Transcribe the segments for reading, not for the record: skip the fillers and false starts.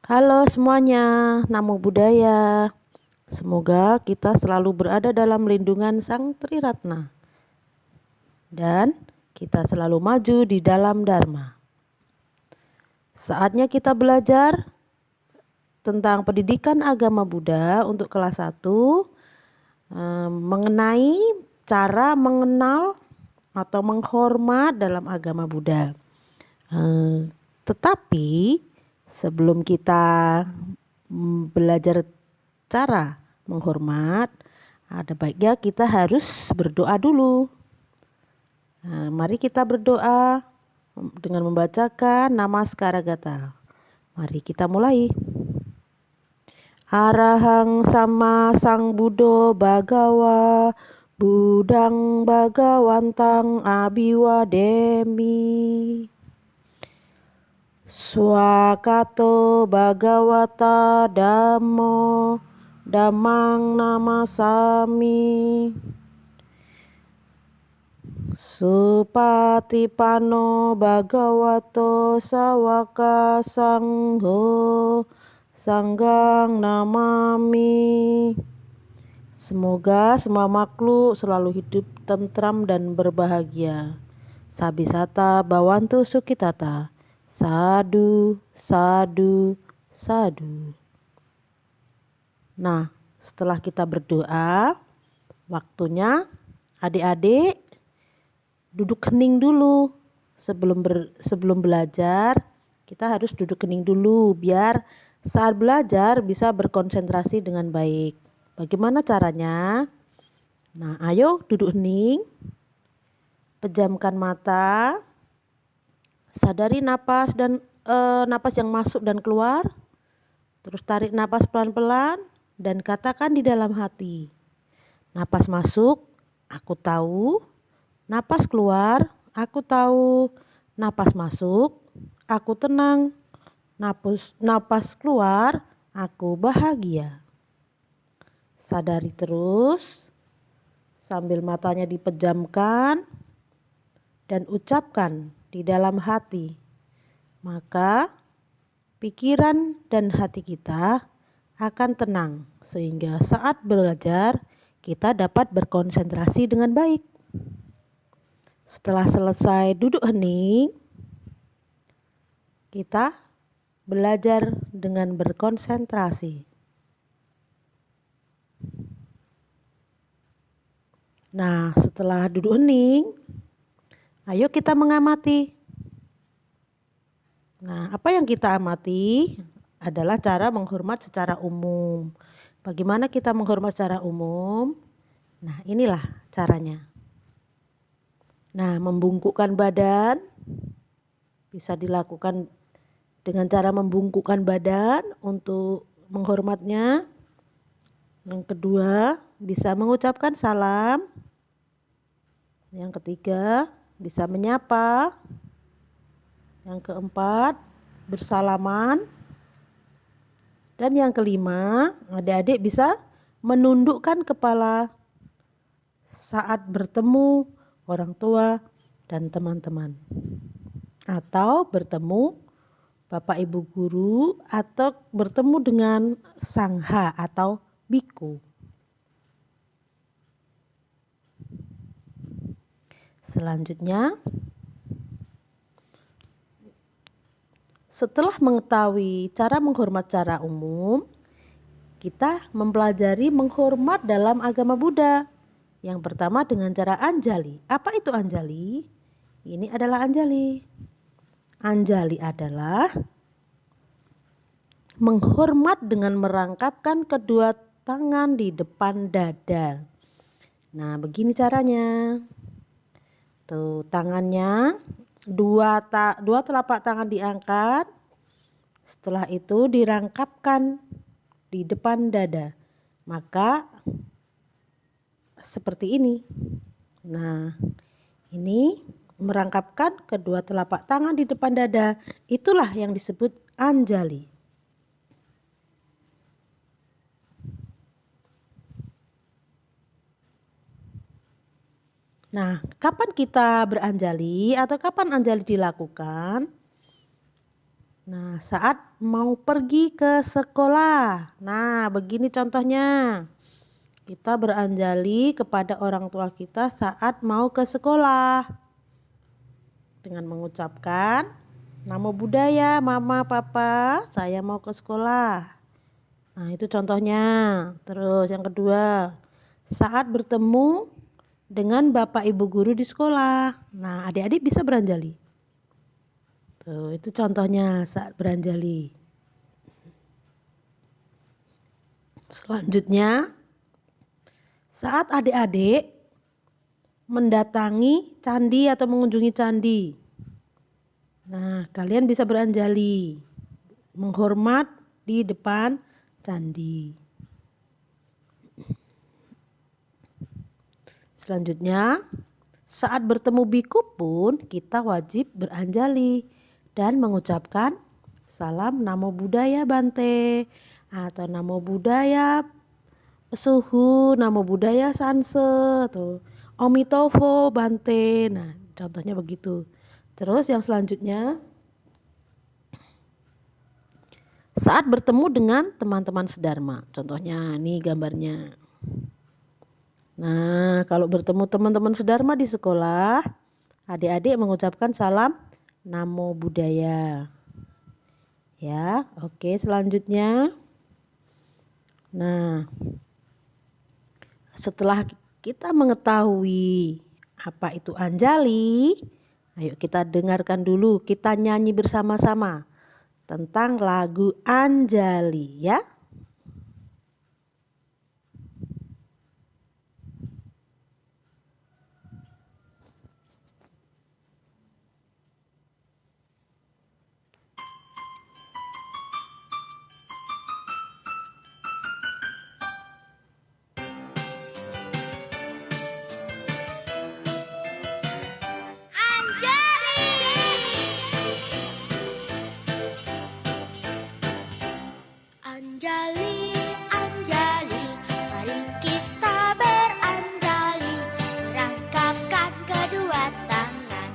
Halo semuanya, Namo Buddhaya. Semoga kita selalu berada dalam lindungan Sang Triratna dan kita selalu maju di dalam Dharma. Saatnya kita belajar tentang pendidikan agama Buddha untuk kelas 1, mengenai cara mengenal atau menghormat dalam agama Buddha. Tetapi sebelum kita belajar cara menghormat, ada baiknya kita harus berdoa dulu. Nah, mari kita berdoa dengan membacakan Namaskaragata. Mari kita mulai. Arahang sama sang Buddho Bhagawa Budang Bhagawantang Abiwademi. Swakato Bhagawata Dhammo Dhammang namasami. Supatipano Bhagavato Sawaka Sangho Sanggang namami. Semoga semua makhluk selalu hidup tentram dan berbahagia. Sabisata Bhawantu Sukitata. Sadu, sadu, sadu. Nah, setelah kita berdoa, waktunya adik-adik duduk hening dulu. Sebelum belajar, kita harus duduk hening dulu biar saat belajar bisa berkonsentrasi dengan baik. Bagaimana caranya? Nah, ayo duduk hening. Pejamkan mata. Sadari napas dan napas yang masuk dan keluar. Terus tarik napas pelan-pelan dan katakan di dalam hati. Napas masuk, aku tahu. Napas keluar, aku tahu. Napas masuk, aku tenang. Napas keluar, aku bahagia. Sadari terus sambil matanya dipejamkan dan ucapkan di dalam hati. Maka pikiran dan hati kita akan tenang sehingga saat belajar kita dapat berkonsentrasi dengan baik. Setelah selesai duduk hening, kita belajar dengan berkonsentrasi. Nah, setelah duduk hening, ayo kita mengamati. Nah, apa yang kita amati adalah cara menghormat secara umum. Bagaimana kita menghormat secara umum? Nah, inilah caranya. Nah, membungkukkan badan bisa dilakukan dengan cara membungkukkan badan untuk menghormatnya. Yang kedua, bisa mengucapkan salam. Yang ketiga, bisa menyapa. Yang keempat, bersalaman. Dan yang kelima, adik-adik bisa menundukkan kepala saat bertemu orang tua dan teman-teman. Atau bertemu Bapak Ibu Guru atau bertemu dengan Sangha atau Biku. Selanjutnya, setelah mengetahui cara menghormat secara umum, kita mempelajari menghormat dalam agama Buddha. Yang pertama dengan cara Anjali. Apa itu Anjali? Ini adalah Anjali. Anjali adalah menghormat dengan merangkapkan kedua tangan di depan dada. Nah, begini caranya. Tuh, tangannya dua telapak tangan diangkat. Setelah itu dirangkapkan di depan dada. Maka seperti ini. Nah, ini merangkapkan kedua telapak tangan di depan dada. Itulah yang disebut Anjali. Nah, kapan kita beranjali atau kapan anjali dilakukan? Nah, saat mau pergi ke sekolah. Nah, begini contohnya. Kita beranjali kepada orang tua kita saat mau ke sekolah dengan mengucapkan namo buddhaya, mama, papa, saya mau ke sekolah. Nah, itu contohnya. Terus yang kedua, saat bertemu dengan bapak ibu guru di sekolah. Nah, adik-adik bisa beranjali. Tuh, itu contohnya saat beranjali. Selanjutnya, saat adik-adik mendatangi candi atau mengunjungi candi. Nah, kalian bisa beranjali, menghormat di depan candi. Selanjutnya, saat bertemu biku pun kita wajib beranjali dan mengucapkan salam namo buddhaya Bante atau namo buddhaya Suhu, namo buddhaya Sanse atau Omitofo Bante. Nah, contohnya begitu. Terus yang selanjutnya, saat bertemu dengan teman-teman sedharma. Contohnya nih gambarnya. Nah, kalau bertemu teman-teman sedharma di sekolah, adik-adik mengucapkan salam namo buddhaya. Ya, oke, selanjutnya. Nah, setelah kita mengetahui apa itu anjali, ayo kita dengarkan dulu, kita nyanyi bersama-sama tentang lagu Anjali ya. Anjali, Anjali, mari kita beranjali, merangkapkan kedua tangan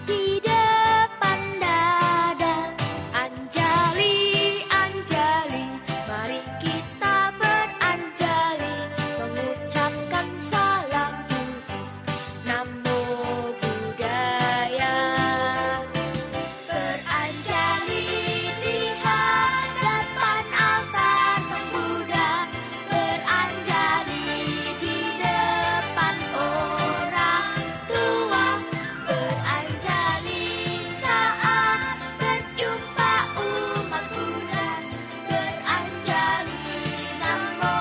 di depan dada. Anjali, Anjali, mari kita beranjali, mengucapkan salam Buddhis, namo buddhaya. Beranjali di hadapan altar Sang Buddha, beranjali di depan orang tua, beranjali saat berjumpa umat Buddha, beranjali namo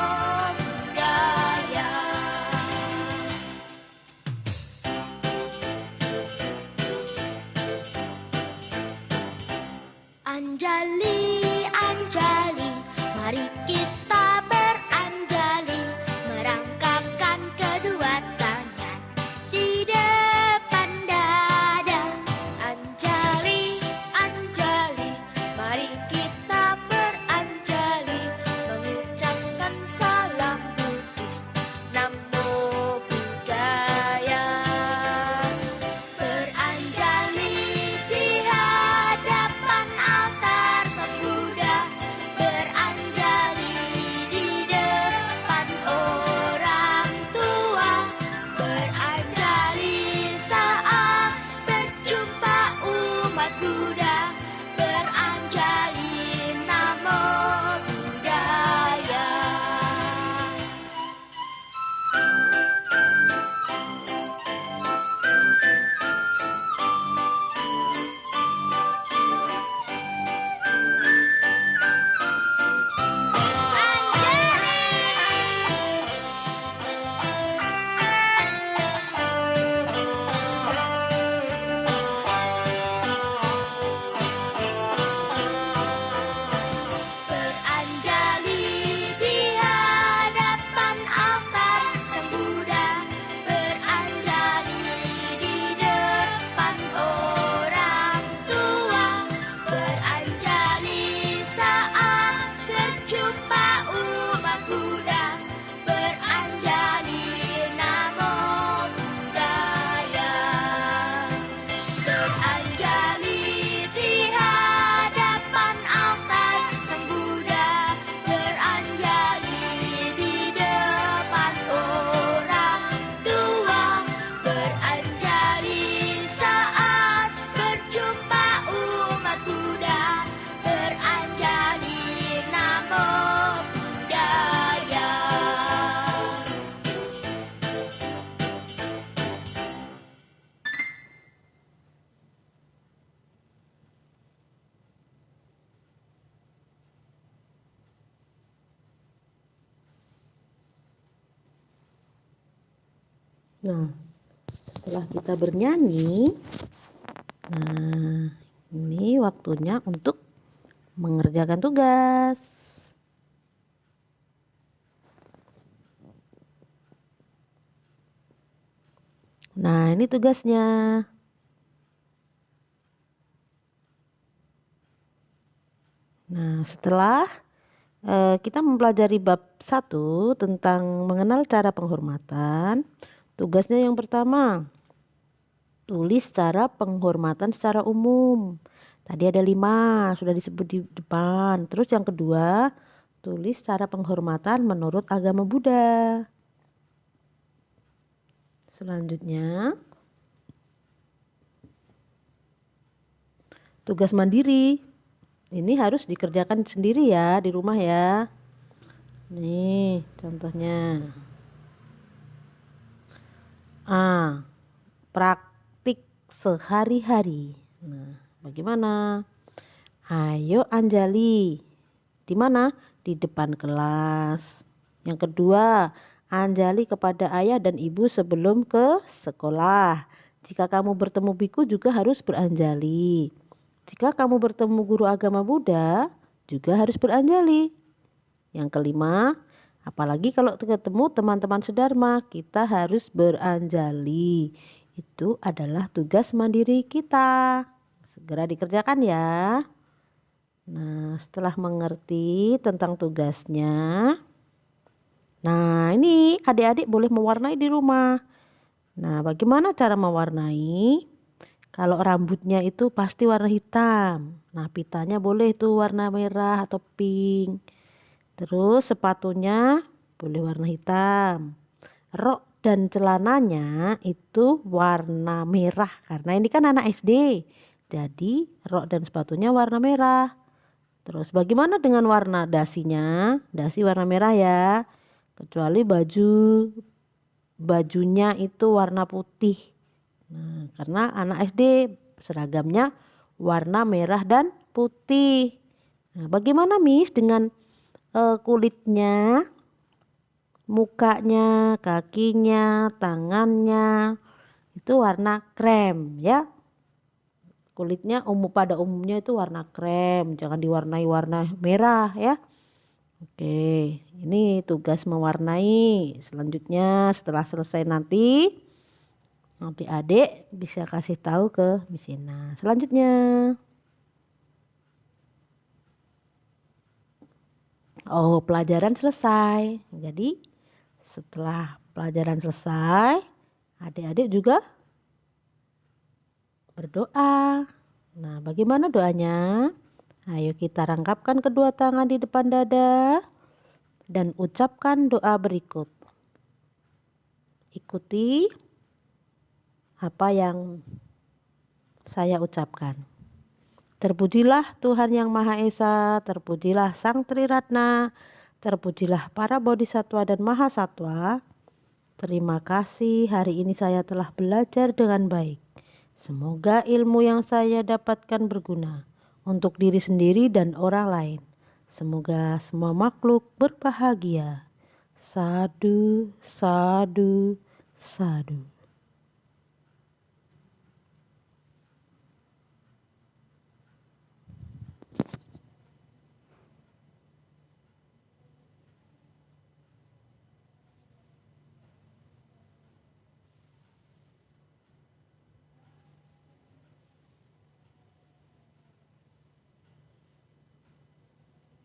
buddhaya. Anjali, Anjali, mari kita beranjali, merangkapkan kedua tangan di depan dada. Anjali, Anjali, mari kita beranjali, mengucapkan salam Buddhis, namo buddhaya. Beranjali di hadapan altar Sang Buddha, beranjali di depan orang tua, beranjali saat berjumpa umat Buddha, beranjali Nah, setelah kita bernyanyi, nah ini waktunya untuk mengerjakan tugas. Nah, ini tugasnya. Nah, setelah kita mempelajari bab 1 tentang mengenal cara penghormatan, tugasnya yang pertama, tulis cara penghormatan secara umum. Tadi ada 5, sudah disebut di depan. Terus yang kedua, tulis cara penghormatan menurut agama Buddha. Selanjutnya, tugas mandiri. Ini harus dikerjakan sendiri ya di rumah ya. Nih contohnya. Praktik sehari-hari. Nah, bagaimana? Ayo Anjali. Di mana? Di depan kelas. Yang kedua, Anjali kepada ayah dan ibu sebelum ke sekolah. Jika kamu bertemu biku juga harus beranjali. Jika kamu bertemu guru agama Buddha juga harus beranjali. Yang kelima, apalagi kalau ketemu teman-teman sedharma, kita harus beranjali. Itu adalah tugas mandiri kita. Segera dikerjakan ya. Nah, setelah mengerti tentang tugasnya, nah ini adik-adik boleh mewarnai di rumah. Nah, bagaimana cara mewarnai? Kalau rambutnya itu pasti warna hitam. Nah, pitanya boleh itu warna merah atau pink. Terus sepatunya boleh warna hitam. Rok dan celananya itu warna merah karena ini kan anak SD. Jadi rok dan sepatunya warna merah. Terus bagaimana dengan warna dasinya? Dasi warna merah ya. Kecuali bajunya itu warna putih. Nah, karena anak SD seragamnya warna merah dan putih. Nah, bagaimana Miss dengan kulitnya, mukanya, kakinya, tangannya itu warna krem ya. Kulitnya pada umumnya itu warna krem, jangan diwarnai warna merah ya. Oke, ini tugas mewarnai. Selanjutnya setelah selesai nanti adik bisa kasih tahu ke Miss Ina. Selanjutnya. Oh, pelajaran selesai. Jadi setelah pelajaran selesai, adik-adik juga berdoa. Nah, bagaimana doanya? Ayo kita rangkapkan kedua tangan di depan dada dan ucapkan doa berikut. Ikuti apa yang saya ucapkan. Terpujilah Tuhan Yang Maha Esa, terpujilah Sang Triratna, terpujilah para bodhisatwa dan mahasatwa. Terima kasih hari ini saya telah belajar dengan baik. Semoga ilmu yang saya dapatkan berguna untuk diri sendiri dan orang lain. Semoga semua makhluk berbahagia. Sadu, sadu, sadu.